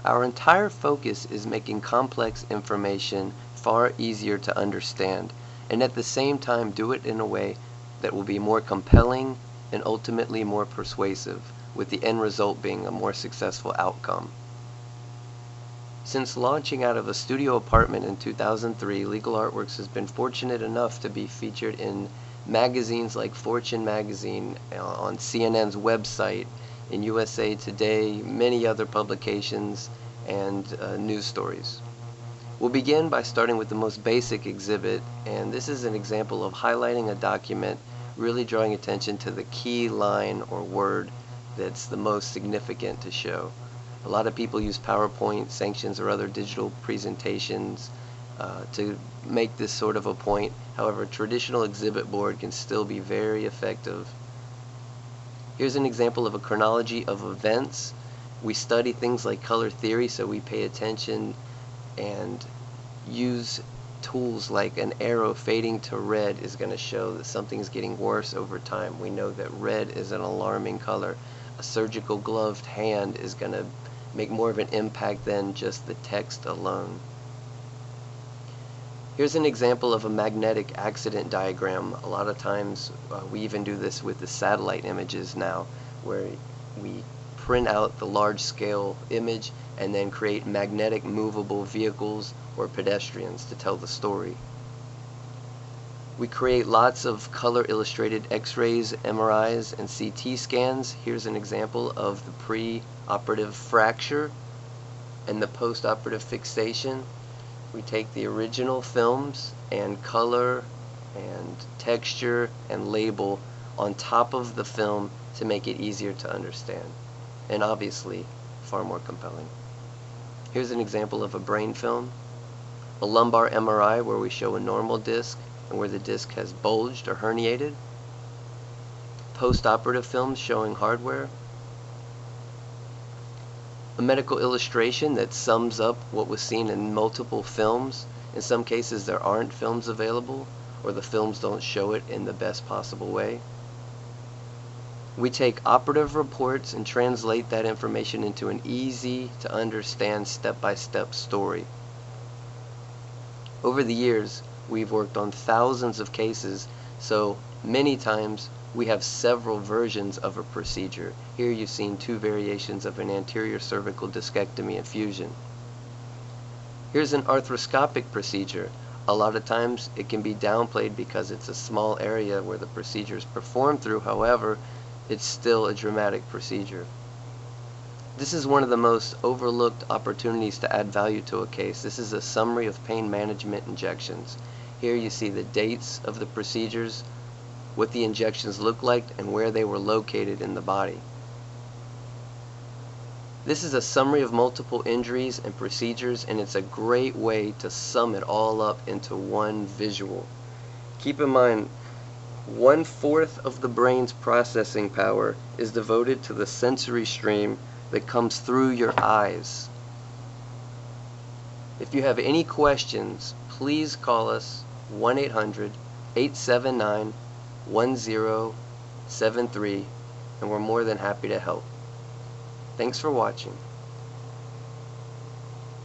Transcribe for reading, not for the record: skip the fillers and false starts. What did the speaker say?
Our entire focus is making complex information far easier to understand, and at the same time do it in a way that will be more compelling and ultimately more persuasive, with the end result being a more successful outcome. Since launching out of a studio apartment in 2003, Legal Artworks has been fortunate enough to be featured in magazines like Fortune magazine, on CNN's website, in USA Today, many other publications, and news stories. We'll begin by starting with the most basic exhibit, and this is an example of highlighting a document, really drawing attention to the key line or word that's the most significant to show. A lot of people use PowerPoint, Sanctions, or other digital presentations to make this sort of a point. However, a traditional exhibit board can still be very effective. Here's an example of a chronology of events. We study things like color theory, so we pay attention and use tools like an arrow fading to red is going to show that something's getting worse over time. We know that red is an alarming color. A surgical gloved hand is going to make more of an impact than just the text alone. Here's an example of a magnetic accident diagram. A lot of times we even do this with the satellite images now, where we print out the large scale image and then create magnetic movable vehicles or pedestrians to tell the story. We create lots of color illustrated x-rays, MRIs, and CT scans. Here's an example of the pre-operative fracture and the post-operative fixation. We take the original films and color and texture and label on top of the film to make it easier to understand, and obviously far more compelling. Here's an example of a brain film, a lumbar MRI where we show a normal disc and where the disc has bulged or herniated, post-operative films showing hardware, a medical illustration that sums up what was seen in multiple films. In some cases there aren't films available, or the films don't show it in the best possible way. We take operative reports and translate that information into an easy to understand step-by-step story. Over the years, we've worked on thousands of cases, so many times we have several versions of a procedure. Here you've seen two variations of an anterior cervical discectomy and fusion. Here's an arthroscopic procedure. A lot of times it can be downplayed because it's a small area where the procedure is performed through. However, it's still a dramatic procedure. This is one of the most overlooked opportunities to add value to a case. This is a summary of pain management injections. Here you see the dates of the procedures, what the injections look like, and where they were located in the body. This is a summary of multiple injuries and procedures, and it's a great way to sum it all up into one visual. Keep in mind, 1/4 of the brain's processing power is devoted to the sensory stream that comes through your eyes. If you have any questions, please call us 1-800-879-1073, and we're more than happy to help. Thanks for watching.